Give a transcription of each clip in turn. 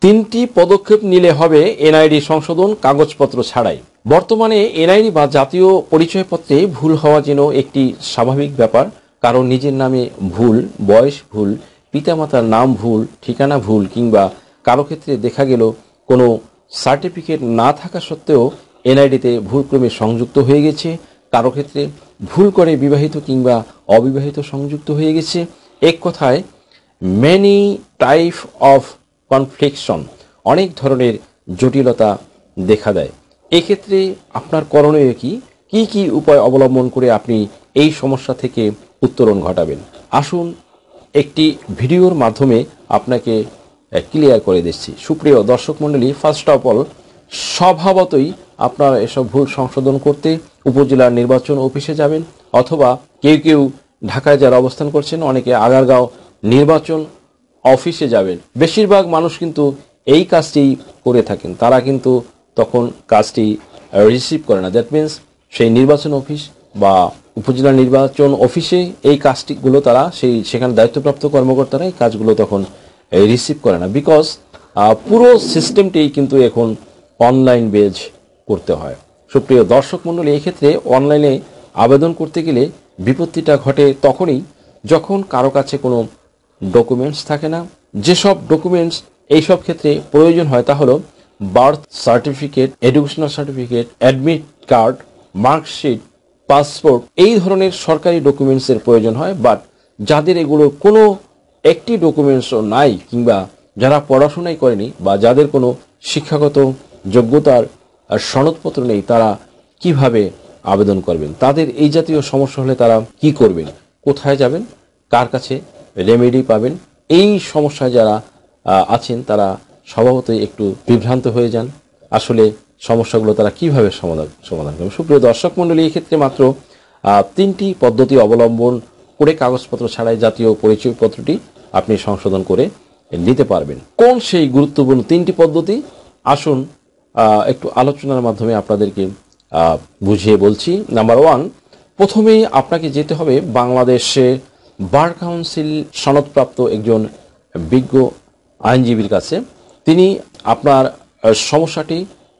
তিনটি পদক্ষেপ নিলে হবে এনআইডি সংশোধন কাগজপত্র ছাড়াই। বর্তমানে এনআইডি বা জাতীয় পরিচয়পত্রে ভুল হওয়া যেন একটি স্বাভাবিক ব্যাপার। কারণ নিজের নামে ভুল, বয়স ভুল, পিতামাতার নাম ভুল, ঠিকানা ভুল, কিংবা কারো ক্ষেত্রে দেখা গেল কোনো সার্টিফিকেট না থাকা সত্ত্বেও এনআইডিতে ভুলক্রমে সংযুক্ত হয়ে গেছে, কারো ক্ষেত্রে ভুল করে বিবাহিত কিংবা অবিবাহিত সংযুক্ত হয়ে গেছে। এক কথায় মেনি টাইপ অফ কনফ্লিকশন, অনেক ধরনের জটিলতা দেখা দেয়। এক্ষেত্রে আপনার করণীয় কি কি উপায় অবলম্বন করে আপনি এই সমস্যা থেকে উত্তরণ ঘটাবেন, আসুন একটি ভিডিওর মাধ্যমে আপনাকে ক্লিয়ার করে দিচ্ছি। সুপ্রিয় দর্শক মণ্ডলী, ফার্স্ট অফ অল, স্বভাবতই আপনারা এসব ভুল সংশোধন করতে উপজেলার নির্বাচন অফিসে যাবেন, অথবা কেউ কেউ ঢাকায় যারা অবস্থান করছেন অনেকে আগারগাঁও নির্বাচন অফিসে যাবেন। বেশিরভাগ মানুষ কিন্তু এই কাজটি করে থাকেন, তারা কিন্তু তখন কাজটি রিসিভ করে না। দ্যাট মিনস সেই নির্বাচন অফিস বা উপজেলা নির্বাচন অফিসে এই কাজটিগুলো তারা সেখানে দায়িত্বপ্রাপ্ত কর্মকর্তারা এই কাজগুলো তখন রিসিভ করে না, বিকজ পুরো সিস্টেমটি কিন্তু এখন অনলাইন বেজ করতে হয়। সুপ্রিয় দর্শক মণ্ডলী, এক্ষেত্রে অনলাইনে আবেদন করতে গেলে বিপত্তিটা ঘটে তখনই যখন কারো কাছে কোনো ডকুমেন্টস থাকে না। যেসব ডকুমেন্টস এইসব ক্ষেত্রে প্রয়োজন হয় তা হলো birth certificate, educational certificate, admit card, marksheet, passport, এই ধরনের সরকারি ডকুমেন্টসের প্রয়োজন হয়। বাট যাদের এগুলো কোনো একটি ডকুমেন্টসও নাই, কিংবা যারা পড়াশোনাই করেনি বা যাদের কোনো শিক্ষাগত যোগ্যতার সনদপত্র নেই, তারা কিভাবে আবেদন করবেন? তাদের এই জাতীয় সমস্যা হলে তারা কি করবেন, কোথায় যাবেন, কার কাছে রেমেডি পাবেন? এই সমস্যায় যারা আছেন তারা স্বভাবতই একটু বিভ্রান্ত হয়ে যান। আসলে সমস্যাগুলো তারা কিভাবে সমাধান করবেন? সুপ্রিয় দর্শক মণ্ডলী, এই ক্ষেত্রে মাত্র তিনটি পদ্ধতি অবলম্বন করে কাগজপত্র ছাড়াই জাতীয় পরিচয়পত্রটি আপনি সংশোধন করে নিতে পারবেন। কোন সেই গুরুত্বপূর্ণ তিনটি পদ্ধতি? আসুন একটু আলোচনার মাধ্যমে আপনাদেরকে বুঝিয়ে বলছি। নাম্বার 1, প্রথমেই আপনাকে যেতে হবে বাংলাদেশে বার কাউন্সিল সনদপ্রাপ্ত একজন বিজ্ঞ আইনজীবীর কাছে। তিনি আপনার সমস্যাটি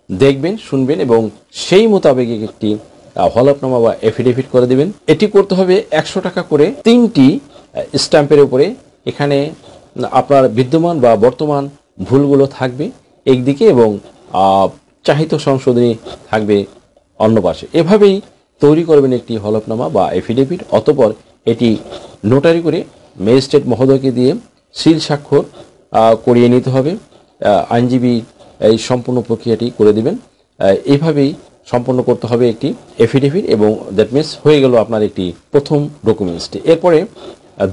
দেখবেন, শুনবেন এবং সেই মোতাবেক একটি হলফনামা বা এফিডেভিট করে দিবেন। এটি করতে হবে 100 টাকা করে, 3টি স্ট্যাম্পের উপরে। এখানে আপনার বিদ্যমান বা বর্তমান ভুলগুলো থাকবে একদিকে এবং চাহিত সংশোধনী থাকবে অন্য পাশে। এভাবেই তৈরি করবেন একটি হলফনামা বা এফিডেভিট। অতঃপর এটি নোটারি করে ম্যাজিস্ট্রেট মহোদয়কে দিয়ে সিল স্বাক্ষর করিয়ে নিতে হবে। আইনজীবী এই সম্পূর্ণ প্রক্রিয়াটি করে দিবেন। এইভাবেই সম্পন্ন করতে হবে একটি এফিডেভিট, এবং দ্যাট মিনস হয়ে গেল আপনার একটি প্রথম ডকুমেন্টসটি। এরপরে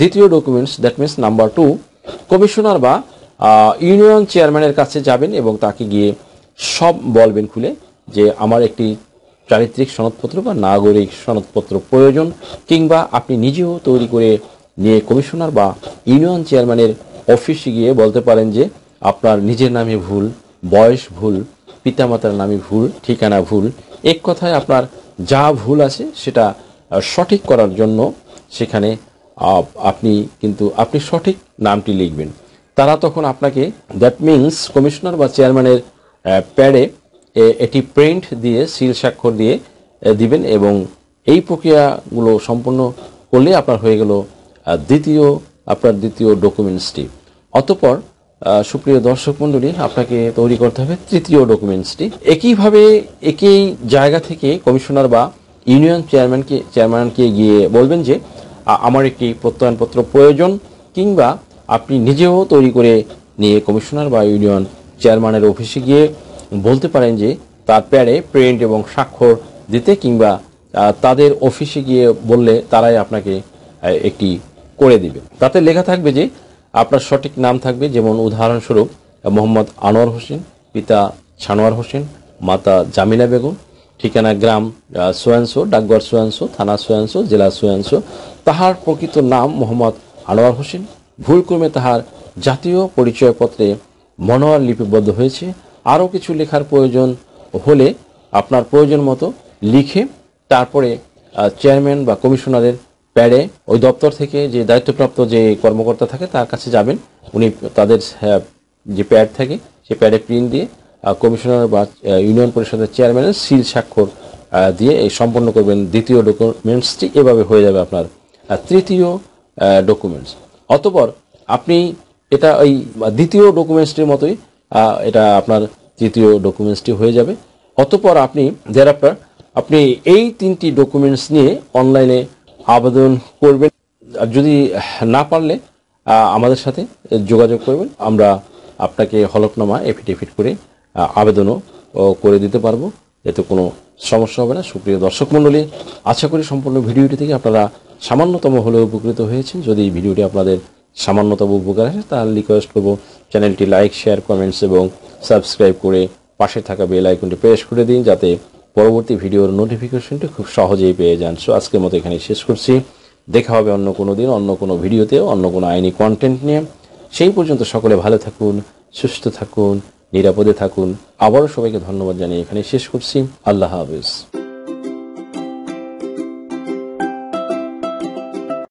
দ্বিতীয় documents, that means number 2, commissioner বা ইউনিয়ন চেয়ারম্যানের কাছে যাবেন এবং তাকে গিয়ে সব বলবেন খুলে যে আমার একটি চারিত্রিক সনদপত্র বা নাগরিক সনদপত্র প্রয়োজন, কিংবা আপনি নিজেও তৈরি করে নিয়ে কমিশনার বা ইউনিয়ন চেয়ারম্যানের অফিসে গিয়ে বলতে পারেন যে আপনার নিজের নামে ভুল, বয়স ভুল, পিতামাতার নামে ভুল, ঠিকানা ভুল। এক কথায় আপনার যা ভুল আছে সেটা সঠিক করার জন্য সেখানে আপনি সঠিক নামটি লিখবেন। তারা তখন আপনাকে দ্যাট মিনস কমিশনার বা চেয়ারম্যানের প্যাডে এটি প্রিন্ট দিয়ে সিল স্বাক্ষর দিয়ে দিবেন, এবং এই প্রক্রিয়াগুলো সম্পন্ন করলে আপনার হয়ে গেল দ্বিতীয় ডকুমেন্টসটি। অতঃপর সুপ্রিয় দর্শক মণ্ডলী, আপনাকে তৈরি করতে হবে তৃতীয় ডকুমেন্টসটি। একইভাবে একই জায়গা থেকে কমিশনার বা ইউনিয়ন চেয়ারম্যানকে গিয়ে বলবেন যে আমার একটি প্রত্যয়নপত্র প্রয়োজন, কিংবা আপনি নিজেও তৈরি করে নিয়ে কমিশনার বা ইউনিয়ন চেয়ারম্যানের অফিসে গিয়ে বলতে পারেন যে তার প্যাডে প্রিন্ট এবং স্বাক্ষর দিতে, কিংবা তাদের অফিসে গিয়ে বললে তারাই আপনাকে একটি করে দিবে। তাতে লেখা থাকবে যে আপনার সঠিক নাম থাকবে, যেমন উদাহরণস্বরূপ মোহাম্মদ আনোয়ার হোসেন, পিতা ছানোয়ার হোসেন, মাতা জামিলা বেগম, ঠিকানা গ্রাম সোয়ানসো, ডাকঘর সোয়ানসো, থানা সোয়ানসো, জেলা সোয়ানসো। তাহার প্রকৃত নাম মোহাম্মদ আনোয়ার হোসেন, ভুলক্রমে তাহার জাতীয় পরিচয়পত্রে মনোয়ার লিপিবদ্ধ হয়েছে। আরও কিছু লেখার প্রয়োজন হলে আপনার প্রয়োজন মতো লিখে তারপরে চেয়ারম্যান বা কমিশনারের প্যাডে ওই দপ্তর থেকে যে দায়িত্বপ্রাপ্ত যে কর্মকর্তা থাকে তার কাছে যাবেন। উনি তাদের যে প্যাড থাকে সেই প্যাডে প্রিন্ট দিয়ে কমিশনার বা ইউনিয়ন পরিষদের চেয়ারম্যানের সিল স্বাক্ষর দিয়ে এই সম্পন্ন করবেন দ্বিতীয় ডকুমেন্টসটি। এভাবে হয়ে যাবে আপনার তৃতীয় ডকুমেন্টস। অতঃপর আপনি এটা ওই দ্বিতীয় ডকুমেন্টসটির মতোই এটা আপনার তৃতীয় ডকুমেন্টসটি হয়ে যাবে। অতঃপর আপনি thereafter আপনি এই 3টি ডকুমেন্টস নিয়ে অনলাইনে আবেদন করবেন। আর যদি না পারলে আমাদের সাথে যোগাযোগ করবেন, আমরা আপনাকে হলফনামা এফিডেভিট করে আবেদনও করে দিতে পারবো, এতে কোনো সমস্যা হবে না। সুপ্রিয় দর্শক মণ্ডলী, আশা করি সম্পূর্ণ ভিডিওটি থেকে আপনারা সামান্যতম হলেও উপকৃত হয়েছেন। যদি ভিডিওটি আপনাদের সামান্যতম উপকার আসে তাহলে রিকোয়েস্ট করবো চ্যানেলটি লাইক, শেয়ার, কমেন্টস এবং সাবস্ক্রাইব করে পাশে থাকা বেল আইকনটি প্রেস করে দিন, যাতে পরবর্তী ভিডিওর নোটিফিকেশনটি খুব সহজেই পেয়ে যান। সো আজকের মতো এখানে শেষ করছি। দেখা হবে অন্য কোনো দিন, অন্য কোনো ভিডিওতে, অন্য কোনো আইনি কন্টেন্ট নিয়ে। সেই পর্যন্ত সকলে ভালো থাকুন, সুস্থ থাকুন, নিরাপদে থাকুন। আবারও সবাইকে ধন্যবাদ জানিয়ে এখানে শেষ করছি। আল্লাহ হাফেজ।